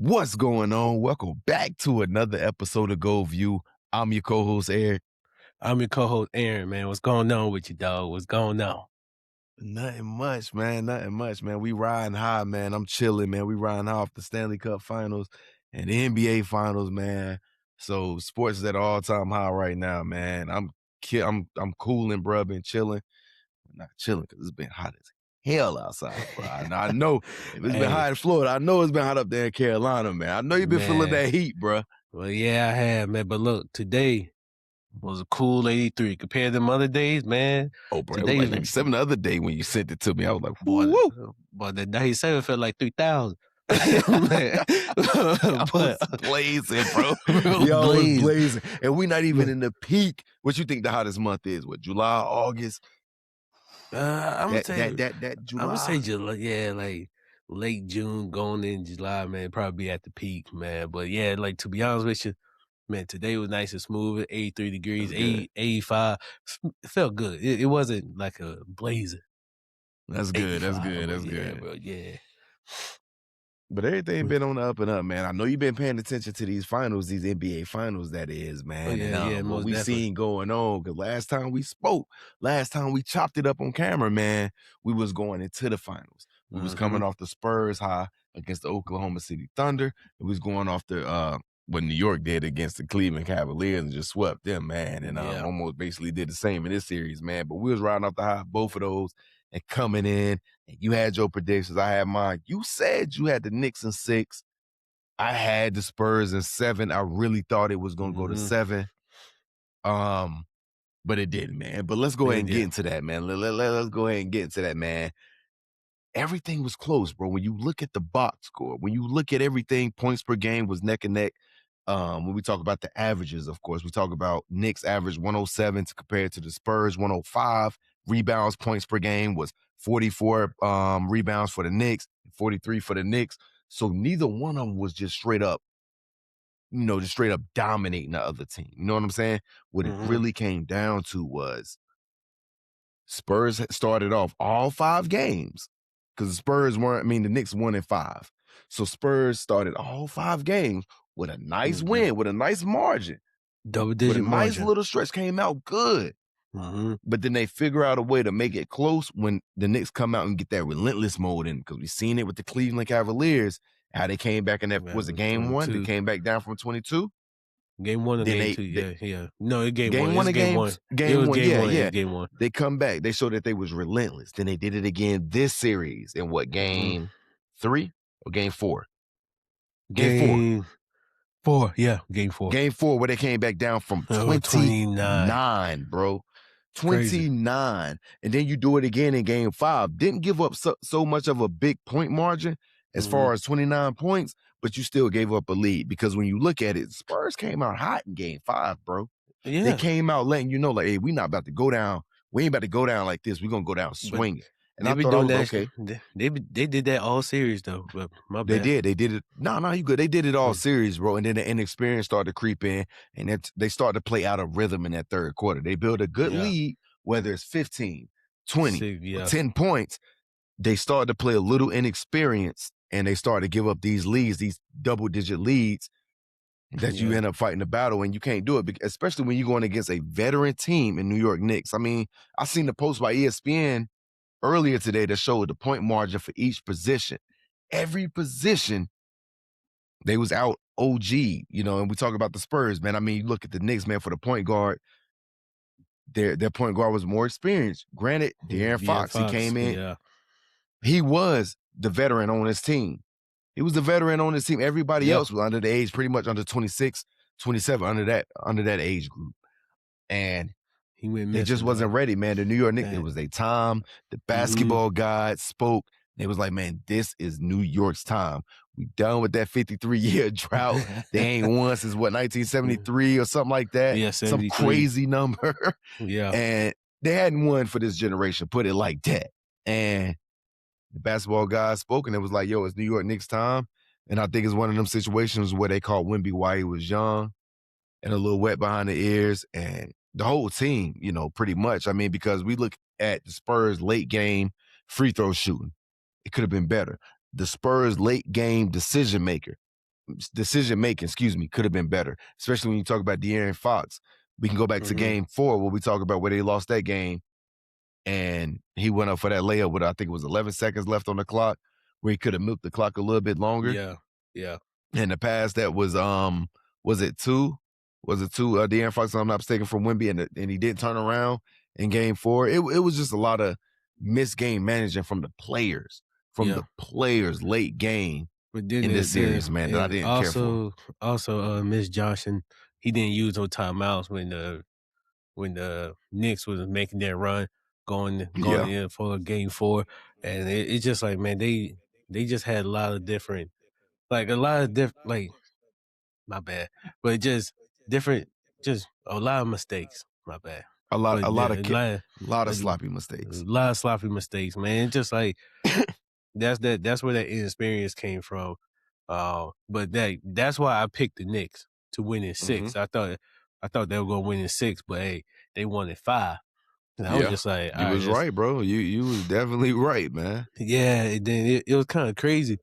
What's going on? Welcome back to another episode of GoldView. I'm your co-host, Eric. I'm your co-host, Aaron, man. What's going on with you, dog? What's going on? Nothing much, man. Nothing much, man. We riding high, man. I'm chilling, man. We riding high off the Stanley Cup Finals and the NBA Finals, man. So sports is at an all-time high right now, man. I'm cooling, bro. Been chilling. Not chilling because it's been hot as hell outside, bro. I know if it's been Hey, hot in Florida, I know it's been hot up there in Carolina, man. I know you've been feeling man. that heat, bro. Well, yeah, I have, man. But look, today was a cool 83 compared to them other days, man. Oh, bro, it was Today, like 97 the other day when you sent it to me. I was like, boy, woo. boy, the 97 felt like 3,000. I was blazing, bro. Y'all was blazing. And we not even in the peak. What you think the hottest month is? What, July, August? I'm gonna say that July. I'm gonna say July, yeah, like late June going in July, man. Probably be at the peak, man. But yeah, like to be honest with you, man, today was nice and smooth. 83 degrees, 85. It felt good. It wasn't like a blazing. That's good. That's good. That's Yeah, good. bro. Yeah. But everything been on the up and up, man. I know you've been paying attention to these finals, these NBA finals, that is, man. Most we definitely. seen going on. Because last time we spoke, last time we chopped it up on camera, man, we was going into the finals. We was coming off the Spurs high against the Oklahoma City Thunder. It was going off the what New York did against the Cleveland Cavaliers and just swept them, man. And almost basically did the same in this series, man. But we was riding off the high of both of those and coming in. And you had your predictions. I had mine. You said you had the Knicks in 6. I had the Spurs in 7. I really thought it was going to go to 7. But it didn't, man. But let's go ahead and get into that, man. Let's go ahead and get into that, man. Everything was close, bro. When you look at the box score, when you look at everything, points per game was neck and neck. When we talk about the averages, of course, we talk about Knicks average 107 to compare to the Spurs 105. Rebounds, points per game was 44 rebounds for the Knicks, 43 for the Knicks. So neither one of them was just straight up, just straight up dominating the other team. You know what I'm saying? What it really came down to was Spurs started off all 5 games because the Knicks won in 5. So Spurs started all 5 games with a nice win, with a nice margin. Double-digit margin. Nice little stretch, came out good. But then they figure out a way to make it close when the Knicks come out and get that relentless mode in, because we've seen it with the Cleveland Cavaliers, how they came back in that, was it game 1? They came back down from 22? Game 1 or game 2, yeah. No, it game 1. Game 1 or game 1? Game 1, yeah. Game 1. They come back. They showed that they was relentless. Then they did it again this series in what, game 3 or game 4? Game 4, yeah, game 4. Game 4, where they came back down from 29, bro. 29. Crazy. And then you do it again in game 5. Didn't give up so much of a big point margin as far as 29 points, but you still gave up a lead, because when you look at it, Spurs came out hot in game 5, bro. Yeah. They came out letting you know, like, hey, we not about to go down. We ain't about to go down like this. We're going to go down swinging. And they been doing that. Okay. They did that all series, though. But my bad. They did it. No, you good. They did it all series, bro. And then the inexperience started to creep in, and they started to play out of rhythm in that third quarter. They built a good lead, whether it's 15, 20, or 10 points. They started to play a little inexperienced, and they started to give up these leads, these double-digit leads that you end up fighting the battle, and you can't do it, especially when you're going against a veteran team in New York Knicks. I mean, I seen the post by ESPN earlier today that showed the point margin for each position. Every position, they was out OG, and we talk about the Spurs, man. I mean, you look at the Knicks, man, for the point guard, their point guard was more experienced. Granted, De'Aaron Fox, he came in. Yeah. He was the veteran on his team. He was the veteran on his team. Everybody else was under the age, pretty much under 26, 27, under that age group. And they just wasn't ready, man. The New York Knicks, it was their time. The basketball gods spoke. They was like, man, this is New York's time. We done with that 53-year drought. They ain't won since, 1973 or something like that? Yeah, 73. Some crazy number. Yeah. And they hadn't won for this generation, put it like that. And the basketball guys spoke, and it was like, yo, it's New York Knicks time. And I think it's one of them situations where they caught Wemby while he was young and a little wet behind the ears. And the whole team, pretty much. I mean, because we look at the Spurs late game free throw shooting. It could have been better. The Spurs late game decision maker. decision making, excuse me, could have been better. Especially when you talk about De'Aaron Fox. We can go back to game 4 where we talk about where they lost that game, and he went up for that layup with, I think it was 11 seconds left on the clock, where he could have milked the clock a little bit longer. Yeah. In the past, that was it 2? Was it 2? De'Aaron Fox, if I'm not mistaken, from Wemby, and he didn't turn around in game 4. It was just a lot of missed game management from the players, late game But then in this series, man, that I didn't care for. Also, Miss Johnson, he didn't use no timeouts when the Knicks was making their run, going in for game 4, and it's just like, man, they just had a lot of different, like my bad, but just different, just a lot of mistakes. My bad. A lot of a sloppy mistakes. lot of sloppy mistakes, man. It's just like that's where that inexperience came from. But that's why I picked the Knicks to win in 6. I thought they were gonna win in 6, but hey, they won in 5. And I was just like, you was right, bro. You was definitely right, man. Yeah, and then it was kind of crazy.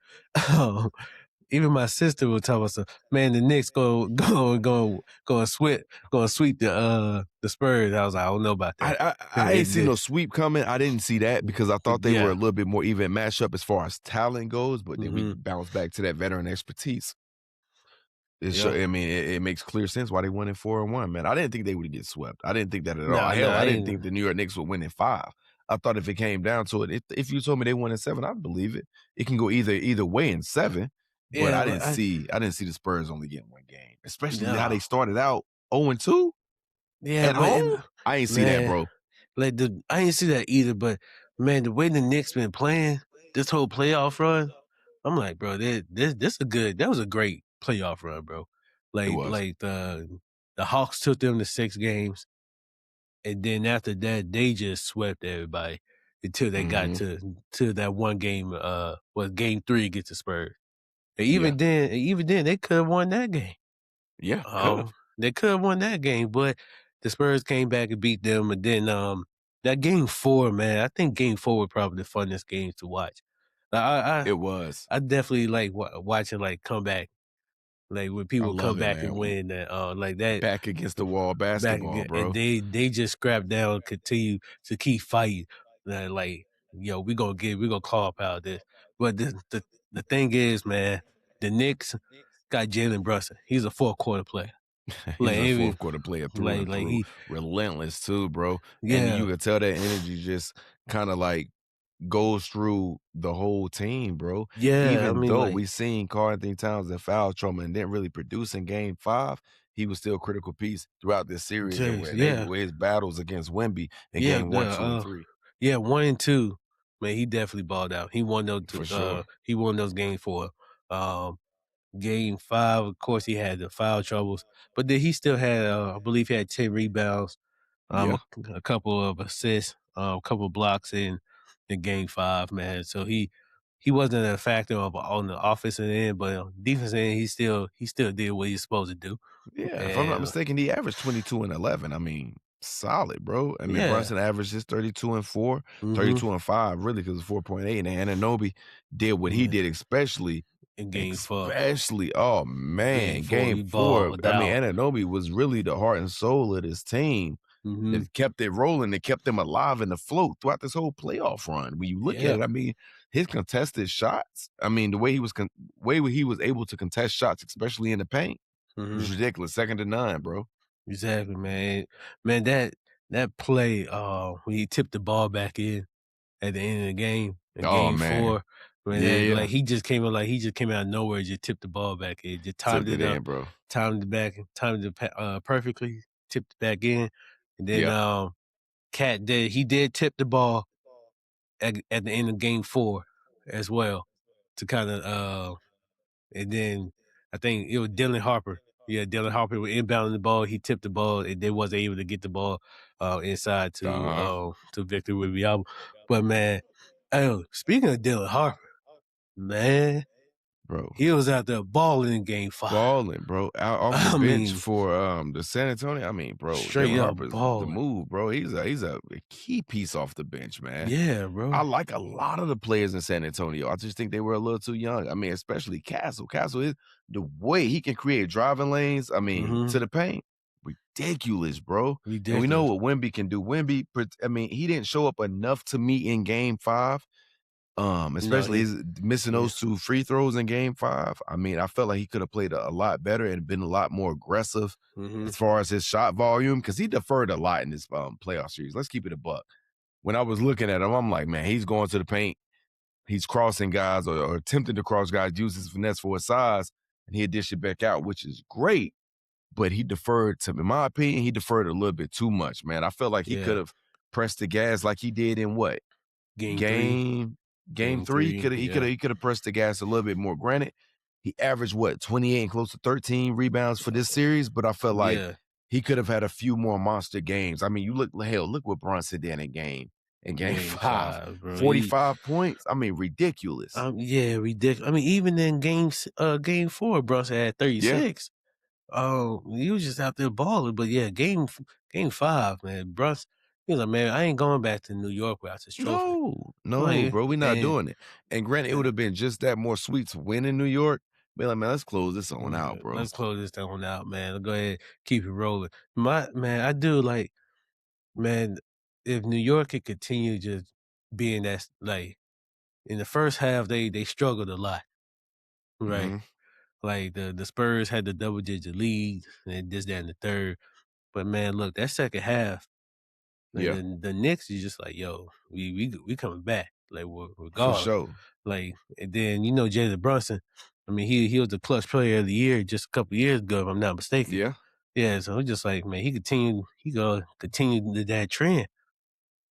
Even my sister would tell us, "Man, the Knicks go sweep the Spurs." I was like, "I don't know about that." I ain't see no sweep coming. I didn't see that because I thought they were a little bit more even matchup as far as talent goes. But then we bounce back to that veteran expertise. I mean, it makes clear sense why they won in 4-1, man. I didn't think they would get swept. I didn't think that at all. I didn't think the New York Knicks would win in 5. I thought if it came down to it, if you told me they won in 7, I'd believe it. It can go either way in 7. But I didn't see the Spurs only getting 1 game, especially how they started out 0-2 at home. I ain't see that, bro. Like I ain't see that either. But man, the way the Knicks been playing this whole playoff run, I'm like, bro, that was a great playoff run, bro. Like the Hawks took them to 6 games, and then after that, they just swept everybody until they got to that one game. Game 3 against the Spurs. And even then, they could have won that game. Yeah, could have. They could have won that game, but the Spurs came back and beat them. And then that game 4, man, I think game 4 was probably the funnest game to watch. It was. I definitely like watching like comeback, like when people come back and win that, like that back against the wall basketball, bro. And they just scrap down, continue to keep fighting. Like, yo, we gonna claw up out of this. But the thing is, man, the Knicks got Jalen Brunson. He's a 4th quarter player. He's a 4th quarter player through and through. He relentless too, bro. Yeah. And you can tell that energy just kind of like goes through the whole team, bro. Yeah, Even though we seen Karl-Anthony Towns in foul trouble and didn't really produce in game 5, he was still a critical piece throughout this series where his battles against Wemby in game 1, 2, and 3. Yeah, 1 and 2. Man, he definitely balled out. He won those For sure. He won those games for game 5. Of course, he had the foul troubles, but then he still had, I believe, he had 10 rebounds, a couple of assists, a couple of blocks in game 5, man. So he wasn't a factor on the offensive end, but on the defensive end, he still did what he's supposed to do. Yeah, if I'm not mistaken, he averaged 22 and 11. I mean, solid, bro. I mean, Brunson averaged his 32 and 4, 32 and 5, really, because it's 4.8. And Anunoby did what he did, especially in game 4. Oh man, game 4. I mean, Anunoby was really the heart and soul of this team. It kept it rolling. It kept them alive in the float throughout this whole playoff run. When you look at it, I mean, his contested shots. I mean, the way he was able to contest shots, especially in the paint, was ridiculous. Second to none, bro. Exactly, man. Man, that play when he tipped the ball back in at the end of the game, game 4. Man, like he just came out of nowhere, just tipped the ball back in, just timed it up, in, bro. Timed it perfectly, tipped it back in, and then Cat did tip the ball at the end of game 4 as well to kind of and then I think it was Dylan Harper. Yeah, Dylan Harper was inbounding the ball. He tipped the ball, and they wasn't able to get the ball inside to Victor Wembanyama. But man, speaking of Dylan Harper, man, bro. He was out there balling in Game 5. Balling, bro. Out off the I bench mean, for the San Antonio. I mean, bro, straight Devin up Harper's the balling. move, bro. He's a key piece off the bench, man. Yeah, I bro. like a lot of the players in San Antonio. I just think they were a little too young. I mean, especially Castle. Castle is the way he can create driving lanes. I mean, to the paint, ridiculous, bro. And we know Ridiculous. what Wemby can do. Wemby, I mean, he didn't show up enough to me in Game 5. No, Especially his missing yeah. those 2 free throws in Game 5. I mean, I felt like he could have played a lot better and been a lot more aggressive as far as his shot volume because he deferred a lot in this playoff series. Let's keep it a buck. When I was looking at him, I'm like, man, he's going to the paint. He's crossing guys or attempting to cross guys, use his finesse for his size, and he'll dish it back out, which is great. But he deferred to, in my opinion, he deferred a little bit too much, man. I felt like he could Yeah. have pressed the gas like he did in what? Game 3. Game Game 3, 3. Yeah. he could have pressed the gas a little bit more. Granted, he averaged what, 28 and close to 13 rebounds for this series, but I felt like Yeah. he could have had a few more monster games. I mean, you look what Brunson did in game 5. Bro. 45 points. I mean, ridiculous. Yeah, ridiculous. I mean, even in game 4, Brunson had 36. He was just out there balling. But yeah, game 5, man, Brunson, he was like, man, I ain't going back to New York without this trophy. No, bro, we're not doing it. And granted, it would have been just that more sweet to win in New York. Be like, man, let's close this on out, bro. Let's close this down out, man. Go ahead, keep it rolling. I do like, man, if New York could continue just being that, like, in the first half, they struggled a lot, right? Mm-hmm. Like the Spurs had the double-digit lead and this, that, and the third. But man, look, that second half, like Yeah, the Knicks is just like, yo, we coming back, like for regardless. sure. Like, and then Jalen Brunson, I mean, he was the clutch player of the year just a couple years ago, if I'm not mistaken. Yeah. Yeah, so it's just like, man, he gonna continue that trend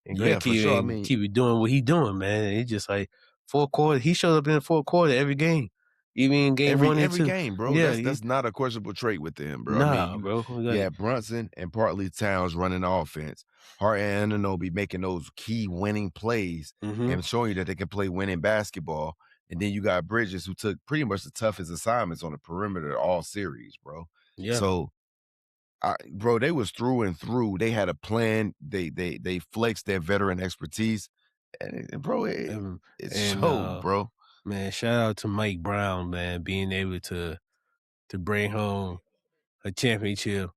and Yeah, for sure. I keep mean, it doing what he doing, man. And it's just like fourth quarter, he showed up in the fourth quarter every game, even in game 1 and every 2. game, bro. Yeah, That's not a questionable trait with him, bro. I mean, nah, bro. you had Brunson and partly Towns running the offense. Hart and Anunoby making those key winning plays and showing you that they can play winning basketball. And then you got Bridges, who took pretty much the toughest assignments on the perimeter all series, bro. Yeah. So, bro, they was through and through. They had a plan. They flexed their veteran expertise, and bro, it showed, bro. Man, shout out to Mike Brown, man, being able to bring home a championship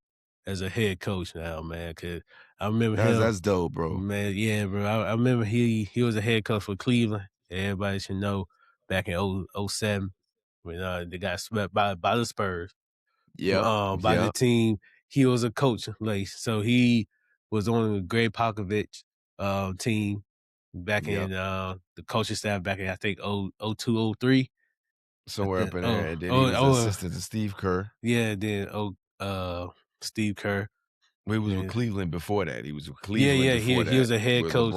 as a head coach now, man. Cause I remember him. That's dope, bro. Man, yeah, bro. I remember he was a head coach for Cleveland. Everybody should know back in 07 when they got swept by the Spurs. By the team. He was a coach, like, so he was on the Greg Popovich team back in the coaching staff back in, I think, 02, 03. Somewhere up in there. And then he was assistant to Steve Kerr. Yeah, then Steve Kerr. He was with Cleveland before that. He was with Cleveland before that. He was a head coach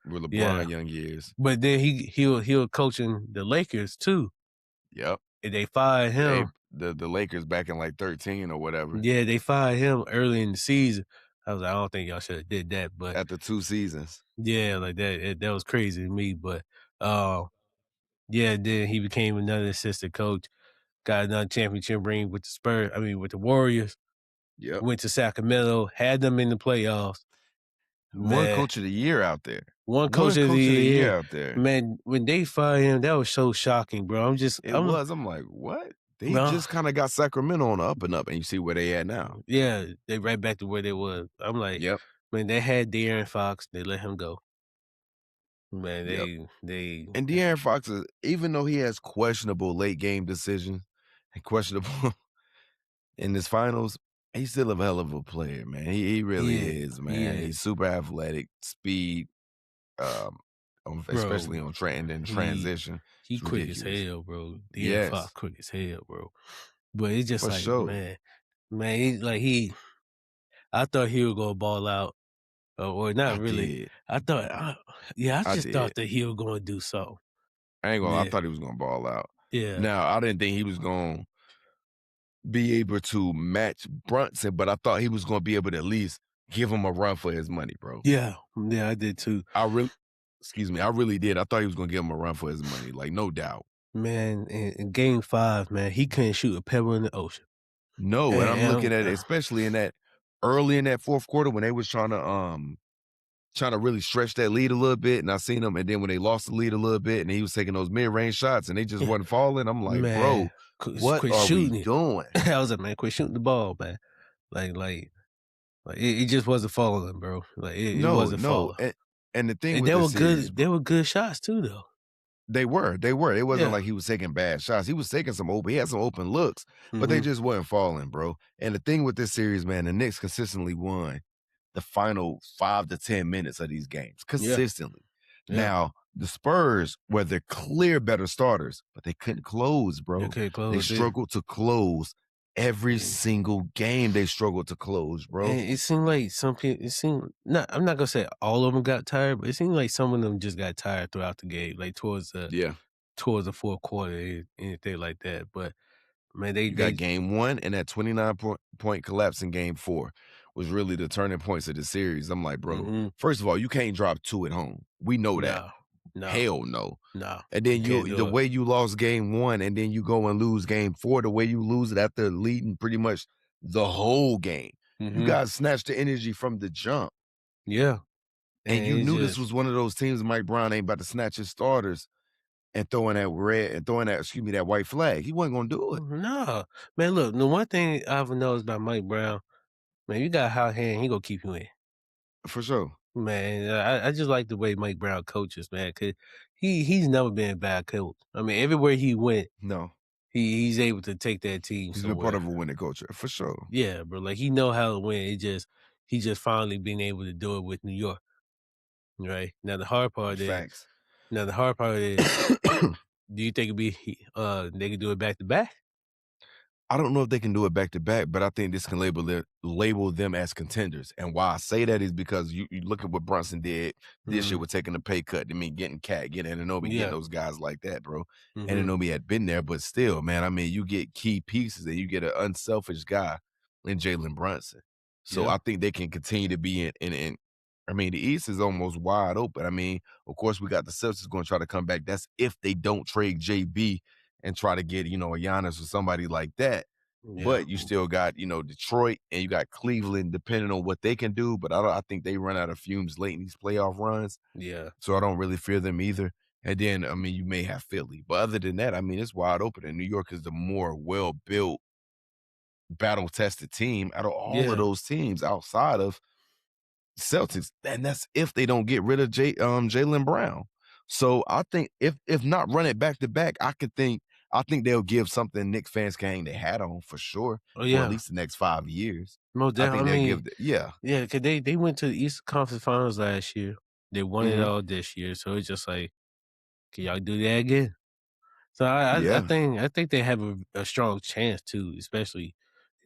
with LeBron young years. But then he was coaching the Lakers too. Yep. And they fired him. The Lakers back in like 13 or whatever. Yeah, they fired him early in the season. I was like, I don't think y'all should have did that. But after 2 seasons. Yeah, like that was crazy to me. But yeah, then he became another assistant coach, got another championship ring with the Spurs, with the Warriors. Yep. Went to Sacramento, had them in the playoffs. One coach of the year out there. One coach of the year out there. Man, when they fired him, that was so shocking, bro. I'm like, what? They just kind of got Sacramento on the up and up, and you see where they at now. Yeah, they right back to where they was. I'm like, yep. Man, they had De'Aaron Fox, they let him go. Man, and De'Aaron Fox is, even though he has questionable late game decisions and questionable in his finals, he's still a hell of a player, man. He really is, man. He's super athletic, speed, especially on transition. He quick as hell, bro. De'Aaron Fox quick as hell, bro. But it's just man, I thought he would go ball out. Or not really. I thought, I just thought that he was going to do so. I ain't gonna lie, I thought he was going to ball out. Yeah. Now, I didn't think he was going to be able to match Brunson, but I thought he was going to be able to at least give him a run for his money, bro. Yeah, I did too. I really did. I thought he was going to give him a run for his money, like, no doubt. Man, in Game 5, man, he couldn't shoot a pebble in the ocean. No, and I'm looking at it, especially in that early in that fourth quarter when they was trying to really stretch that lead a little bit, and I seen him, and then when they lost the lead a little bit, and he was taking those mid-range shots, and they just wasn't falling, I'm like, Man, "Bro, what quit are we shooting it. doing?" I was like, "Man, quit shooting the ball, man." Like it just wasn't falling, bro. Like it No, wasn't no, falling. and the thing And with they the were series, good. They bro, were good shots too, though. they were, they were. It wasn't Yeah. like he was taking bad shots. He was taking some open. He had some open looks, but they Mhm. just wasn't falling, bro. And the thing with this series, man, the Knicks consistently won the final 5 to 10 minutes of these games Yeah. consistently. Yeah. Now, the Spurs were the clear better starters, but they couldn't close, They bro. couldn't They close it. struggled to close every Mm. single game. They struggled to close, bro. And it seemed like some people. It seemed not. I'm not gonna say all of them got tired, but it seemed like some of them just got tired throughout the game, like Yeah. towards the fourth quarter, anything like that. But man, You got game one and that 29-point collapse in game four was really the turning points of the series. I'm like, bro, Mhm. first of all, you can't drop 2 at home. We know that. No, no, Hell no. no. And You then can't the do it. way you lost game one and then you go and lose game four, the way you lose it after leading pretty much the whole game. You Mhm. guys snatched the energy from the jump. Yeah, And and you it's knew this just was one of those teams Mike Brown ain't about to snatch his starters and throwing that, excuse me, that white flag. He wasn't gonna do it. no, man. Look, the one thing I've noticed about Mike Brown, man, you got a hot hand, he gonna keep you in. For sure. Man, I just like the way Mike Brown coaches, man, cause he's never been a bad coach. I mean, everywhere he went, No. he's able to take that team He's been part somewhere. of a winning culture. For sure. Yeah, bro. Like he know how to win. He just finally been able to do it with New York. Right. Facts. Now the hard part is, do you think they could do it back to back? I don't know if they can do it back to back, but I think this can label them as contenders. And why I say that is because you look at what Brunson did this year Mhm. with taking a pay cut. I mean, getting Cat, getting Anunoby, getting Yeah. those guys like that, bro. Mhm. Anunoby had been there, but still, man, I mean, you get key pieces and you get an unselfish guy in Jalen Brunson. So Yeah. I think they can continue to be in I mean, the East is almost wide open. I mean, of course, we got the Celtics going to try to come back. That's if they don't trade JB and try to get, a Giannis or somebody like that. Yeah. But you still got, Detroit and you got Cleveland, depending on what they can do. But I think they run out of fumes late in these playoff runs. Yeah. So I don't really fear them either. And then, I mean, you may have Philly. But other than that, I mean, it's wide open. And New York is the more well-built, battle-tested team out of all of Yeah. those teams outside of Celtics, and that's if they don't get rid of Jaylen Brown. So I think if not run it back to back, I think they'll give something Knicks fans can hang their hat on for sure Oh for at yeah. least the next 5 years. No I doubt. I think they'll mean, give yeah. yeah, cause they went to the Eastern Conference Finals last year. They won it Mhm. all this year. So it's just like, can y'all do that again? So Yeah. I think they have a strong chance too, especially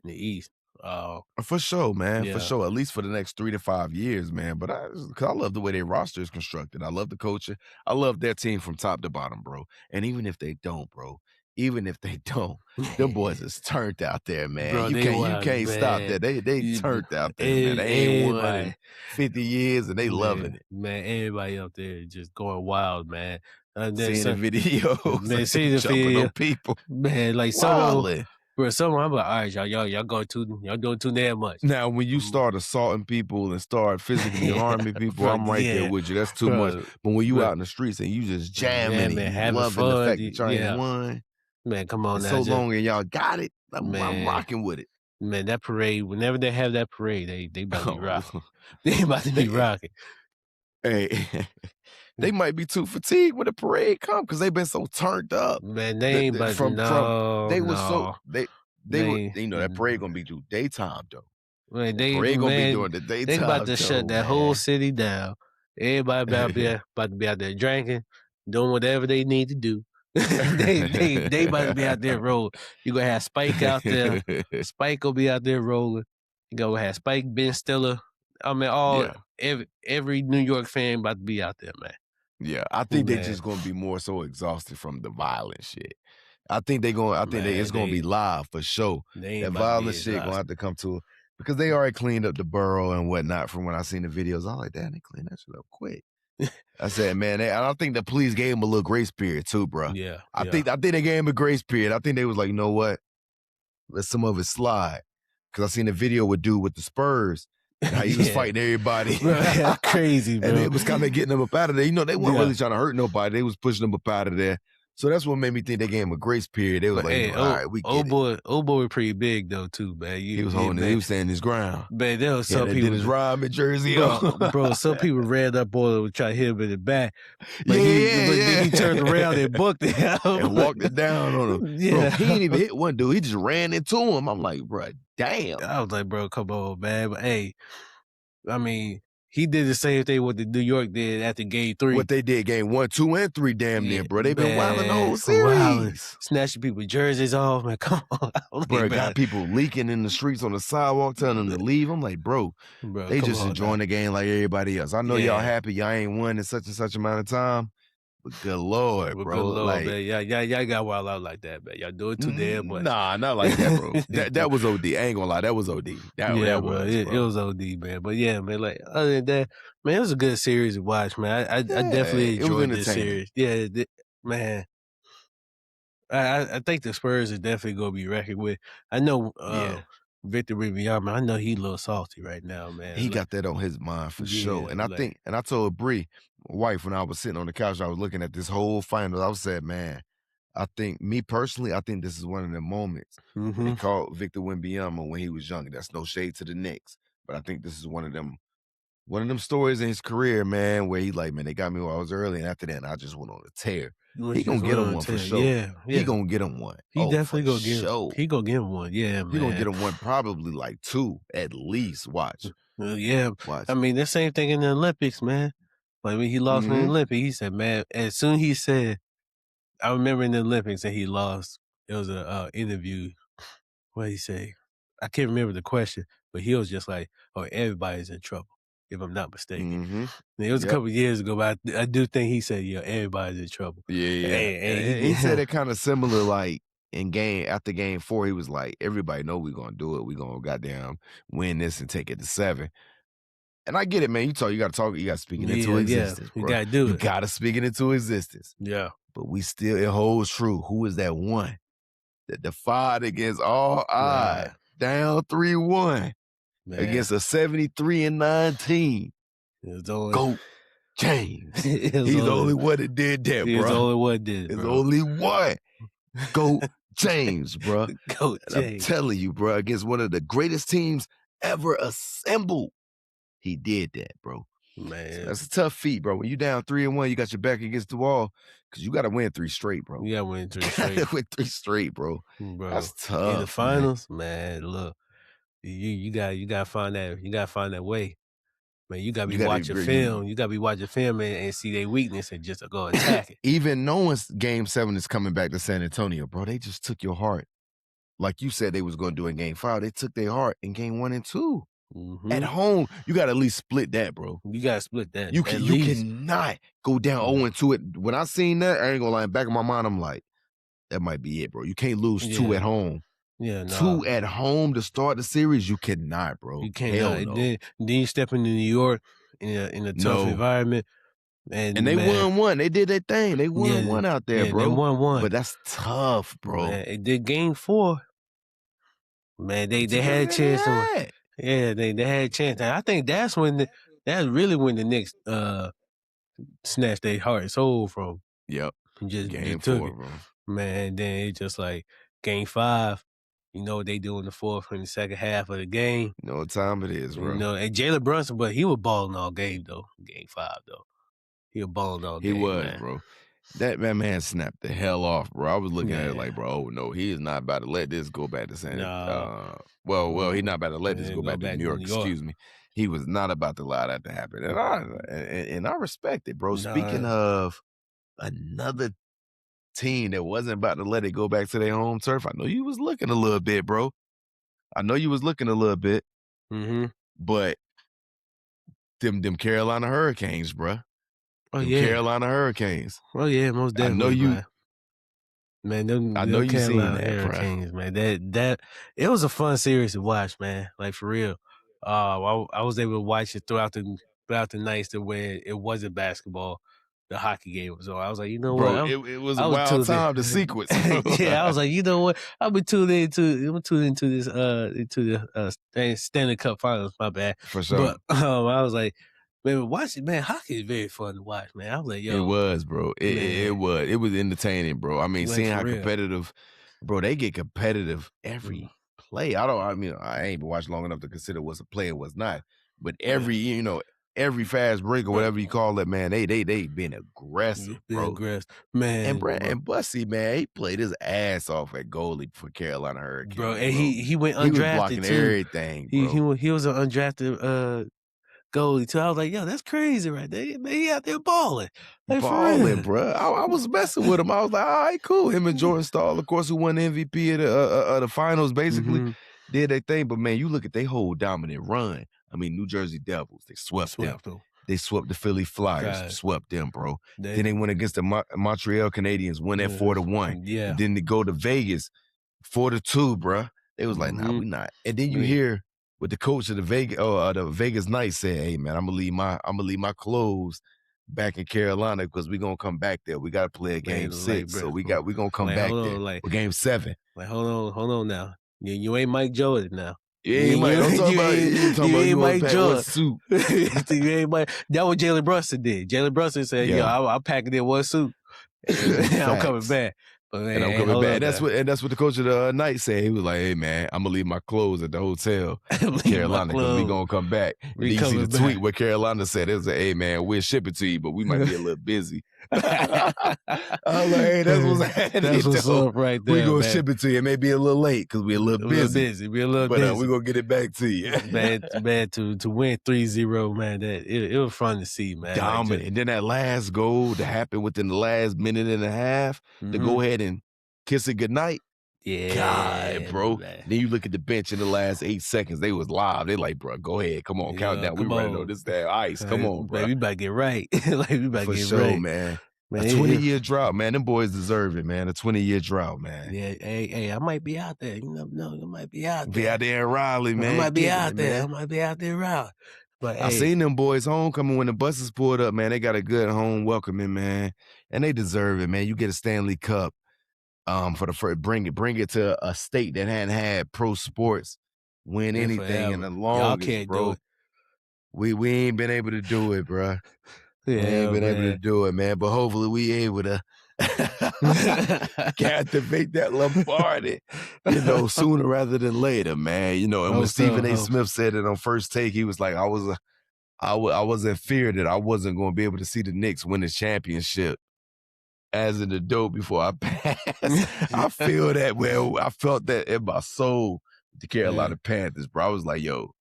in the East. Uh, For sure, man. For yeah. sure. At least for the next 3 to 5 years, man. But cause I love the way their roster is constructed. I love the coaching. I love their team from top to bottom, bro. And even if they don't, bro, even if they don't, them boys is turned out there, man. Bro, You they can't you wild, can't stop man. that. They turned out there, man. They ain't won in Everybody, 50 years and they loving it. man, everybody up there just going wild, man. And then Seeing the some, videos, man, they see the jumping on video, people. man. Like Wildin'. some I'm like, all right, y'all doing too damn much. Now, when you start assaulting people and start physically harming people, Bro, I'm right there yeah, with you. That's too much. bro, But when you bro, out in the streets and you just yeah, jamming and man, you having loving the fun, fact that y'all ain't yeah, won, man. Come on it's now, so just long and y'all got it. I'm man. rocking with it. Man, that parade, whenever they have that parade, they about to be Oh, rocking. They about to be they, rocking. hey, they might be too fatigued when the parade come because they've been so turned up. Man, they ain't but From no, they were so no. they were They that parade gonna be due daytime though. man, That parade gonna be man, during the they about daytime to shut though, that whole man. city down. Everybody about to be out there drinking, doing whatever they need to do. They about to be out there rolling. You gonna have Spike out there. Spike will be out there rolling. You gonna have Spike, Ben Stiller. I mean, Yeah. every New York fan about to be out there, man. Yeah, I think they Man, just gonna be more so exhausted from the violent shit. I think it's man, gonna be live for sure. they ain't That about to be violent shit gonna have exhausted. to come to because they already cleaned up the borough and whatnot from when I seen the videos. I was like, damn, they cleaned that shit up quick. I said, man, I think the police gave him a little grace period too, bro. Yeah, I think they gave him a grace period. I think they was like, you know what? Let some of it slide. Because I seen a video with dude with the Spurs and how he was fighting everybody. Bro, that's crazy, bro. And it was kind of getting them up out of there. You know, they weren't really trying to hurt nobody. They was pushing them up out of there. So that's what made me think they gave him a grace period. They was like, hey, all right, we get it. Old boy was pretty big though too, man. He was holding it. He was standing his ground. Man, there was some people did his Rodman jersey bro, some people ran up on him and tried to hit him in the back. But then he turned around and booked it and walked it down on him. Yeah. Bro, he didn't even hit one dude. He just ran into him. I'm like, bro, damn. I was like, bro, come on, man. But hey, I mean, he did the same thing what the New York did after game 3. What they did game 1, 2, and 3, damn near, bro. They been wilding the whole series. Snatching people's jerseys off, man. Come on. Bro, got people leaking in the streets on the sidewalk, telling them to leave. I'm like, bro they just enjoying the game like everybody else. I know y'all happy y'all ain't won in such and such amount of time. But good Lord, bro. Good Lord, like, man. Y'all got wild out like that, man. Y'all do it too damn much. Nah, not like that, bro. that was OD. I ain't gonna lie. That was OD. That was, it was OD, man. But yeah, man, like other than that, man, it was a good series to watch, man. I definitely enjoyed this series. Yeah, man. I think the Spurs is definitely gonna be reckoned with. I know Victor Wembanyama, I know he a little salty right now, man. He got that on his mind for sure. And I told Bree, my wife, when I was sitting on the couch, I was looking at this whole final. I said, man, I think this is one of the moments. They called Victor Wembanyama when he was young. That's no shade to the Knicks, but I think this is one of them stories in his career, man, where he like, man, they got me while I was early, and after that, I just went on a tear. He gonna get him one for sure. Yeah. He gonna get him one. He definitely gonna get him. He gonna get him one. Yeah, man. He gonna get him one, probably like 2 at least. Watch. Watch. I mean, the same thing in the Olympics, man. Like when he lost in the Olympics, he said, man, as soon as he said, I remember in the Olympics that he lost, it was a interview. What did he say? I can't remember the question, but he was just like, oh, everybody's in trouble, if I'm not mistaken. It was a couple of years ago, but I do think he said, everybody's in trouble. Yeah. And he said it kind of similar, like after game 4, he was like, everybody know we're gonna do it. We're gonna goddamn win this and take it to 7. And I get it, man. You gotta speak it into existence. Bro. You gotta do it. You gotta speak it into existence. Yeah. But it holds true. Who is that one that defied against all odds, down 3-1 against a 73-19? GOAT James. He's the only one that did that, bro. He's the only one that did it, bro. He's the only one. GOAT James, bro. GOAT James. I'm telling you, bro, against one of the greatest teams ever assembled. He did that, bro. Man. So that's a tough feat, bro. When you down 3-1, you got your back against the wall because you got to win 3 straight, bro. You got to win 3 straight. Win 3 straight, bro. That's tough. In the finals, man, look, you got to find that. You got to find that way. Man, you got to be watching film. You got to be watching film and see their weakness and just go attack it. Even knowing Game 7 is coming back to San Antonio, bro, they just took your heart. Like you said they was going to do in Game 5. They took their heart in Game 1 and 2. At home, you got to at least split that, bro. You got to split that. You cannot go down 0-2. When I seen that, I ain't going to lie, in the back of my mind, I'm like, that might be it, bro. You can't lose 2 at home. Yeah, 2 at home to start the series, you cannot, bro. You can't. No. Then you step into New York in a tough environment. And they won 1. They did their thing. They won 1 out there, bro. They won 1. But that's tough, bro. Man, it did Game 4. Man, they had a chance to. Yeah, they had a chance. And I think that's really when the Knicks snatched their heart and soul from. Yep. Game 4, bro. Man, then it just like Game 5. You know what they do in the 4th and the second half of the game. You know what time it is, bro. You know, and Jalen Brunson, but he was balling all game though. Game 5 though, he was balling all game. He was, man. Bro. That man snapped the hell off, bro. I was looking at it like, bro, oh no, he is not about to let this go back to San Antonio. Well, he's not about to let this go back to New York. Excuse me. He was not about to allow that to happen. And I respect it, bro. Speaking of another team that wasn't about to let it go back to their home turf, I know you was looking a little bit, bro. I know you was looking a little bit. But them Carolina Hurricanes, bro. Carolina Hurricanes. Oh yeah, most definitely. I know you, man. I know you seen that, Hurricanes, man. That it was a fun series to watch, man. Like for real. I was able to watch it throughout out the nights to when it wasn't basketball, the hockey game was on. I was like, you know Bro, what? it was a I was wild tuned in. time to sequence, bro. Yeah, I was like, you know what? I'm tuned into this into the Stanley Cup Finals. My bad, For but sure. I was like, man, watching, man, hockey is very fun to watch, man. I was like, yo, It was, bro. It was. It was entertaining, bro. I mean, like seeing for how real. competitive, bro, they get competitive every play. I mean, I ain't been watching long enough to consider what's a play and what's not. But every fast break or whatever you call it, man, they been aggressive, Being bro. aggressive, man, And Bussy, man, he played his ass off at goalie for Carolina bro. Hurricanes, And bro. he went He was undrafted blocking too. everything, He bro. he was an undrafted goalie too. I was like, yo, that's crazy right there. Man, he out there balling. Like for Balling, real. bro. I was messing with him. I was like, all right, cool. Him and Jordan Stahl, of course, who won the MVP of the finals, basically did their thing. But man, you look at their whole dominant run. I mean, New Jersey Devils, they swept them. They swept the Philly Flyers, swept them, bro. Then they went against the Montreal Canadiens, won that 4-1. Yeah. And then they go to Vegas 4-2, bro. They was like, nah, we not. And then you hear what the coach of the Vegas Knights said, hey man, I'm gonna leave my clothes back in Carolina because we're gonna come back there. We gotta play a game 6. So we're gonna come back there for game 7. Like, hold on now. You ain't Mike Jordan now. You ain't Mike. Don't talk about you ain't Mike Jordan. Suit. You ain't Mike. That what Jalen Brunson did. Jalen Brunson said, yo, I'm packing in one suit. I'm coming back. But man, and I'm coming back. And that's what the coach of the Knights said. He was like, hey man, I'm gonna leave my clothes at the hotel in Carolina because we gonna come back. And then you see the tweet where Carolina said, it was like, hey man, we'll ship it to you, but we might be a little busy. I was like, hey, that's what's happening. That's what's up right there. We gonna ship it to you. It may be a little late because we're a little busy. We're a little busy. But we're gonna get it back to you. Man, to win 3-0, man, that it was fun to see, man. Dominant. And then that last goal that happened within the last minute and a half to go ahead and kiss it goodnight. Yeah. God, bro. Man. Then you look at the bench in the last 8 seconds. They was live. They like, bro, go ahead. Come on, count down. We ready to know this damn ice. Come on, bro. Man, we about to get right. Like, we about to get right. Man. A 20-year drought, man. Them boys deserve it, man. A 20-year drought, man. Yeah, hey, I might be out there. You never know. I might be out there. Be out there in Raleigh, man. I might be out there. I might be out there in Raleigh. But I seen them boys homecoming when the buses pulled up, man. They got a good home welcoming, man. And they deserve it, man. You get a Stanley Cup. For the first, bring it to a state that hadn't had pro sports win anything in the longest, Y'all can't bro. do it. We ain't been able to do it, bro. Yeah, we ain't been able to do it, man. But hopefully we able to captivate that Lombardi, sooner rather than later, man. And when Stephen A. Smith said it on First Take, he was like, I was in fear that I wasn't going to be able to see the Knicks win the championship as an adult before I passed. I feel that, well, I felt that in my soul with the Carolina Panthers, bro. I was like, yo,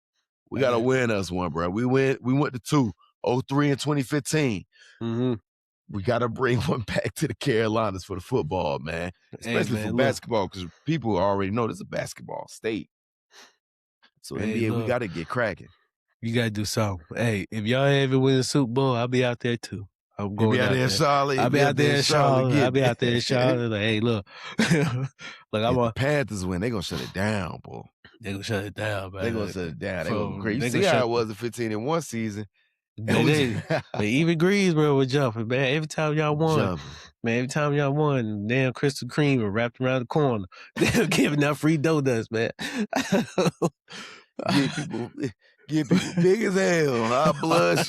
we got to win us one, bro. We went to 2, 03 and 2015. We got to bring one back to the Carolinas for the football, man. Especially for basketball, because people already know this is a basketball state. So NBA, we got to get cracking. You got to do something. Hey, if y'all ever win a Super Bowl, I'll be out there too. I'm going out there in Charlotte. I'll be out there in Charlotte. I'll be out there in Charlotte. Like, hey, look. Like, if the Panthers win, they're going to shut it down, boy. They're going to shut it down, man. They're going to shut it down. They're going to go crazy. You see how it was the 15-1 season. But even Greensboro was jumping, man. Every time y'all won, damn Krispy Kreme were wrapped around the corner. They were giving out free donuts, man. Get people big as hell. High blood.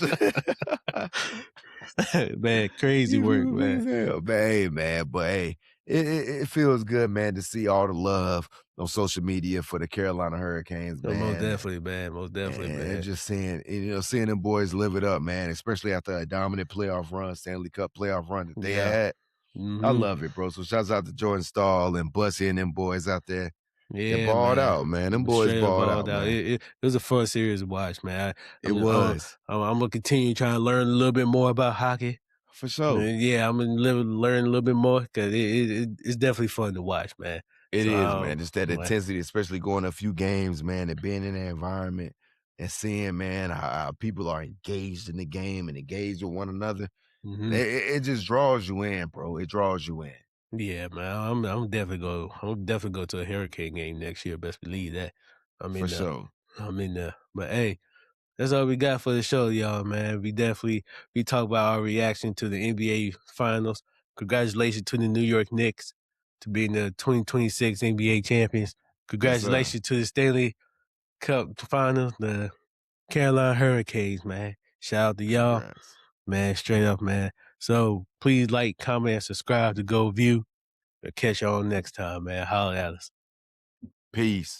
Man, crazy work, man. Hell, man. But hey, it feels good, man, to see all the love on social media for the Carolina Hurricanes, man. Most definitely, man. And just seeing them boys live it up, man, especially after a dominant playoff run, Stanley Cup playoff run that they had. I love it, bro. So shouts out to Jordan Stahl and Bussy and them boys out there. Yeah, they balled out, man. Them boys balled out, man. It was a fun series to watch, man. It was. I'm going to continue trying to learn a little bit more about hockey. For sure. Yeah, I'm going to learn a little bit more because it's definitely fun to watch, man. It is, man. Just that intensity, especially going a few games, man, and being in that environment and seeing, man, how people are engaged in the game and engaged with one another. It just draws you in, bro. It draws you in. Yeah, man. I'm definitely go to a Hurricane game next year. Best believe that. For sure. I'm in there. But hey, That's all we got for the show, y'all, man. We talk about our reaction to the NBA Finals. Congratulations to the New York Knicks to being the 2026 NBA champions. Congratulations to the Stanley Cup Final, the Carolina Hurricanes, man. Shout out to y'all, man, straight up, man. So please like, comment, and subscribe to GoldView. We'll catch y'all next time, man. Holler at us. Peace.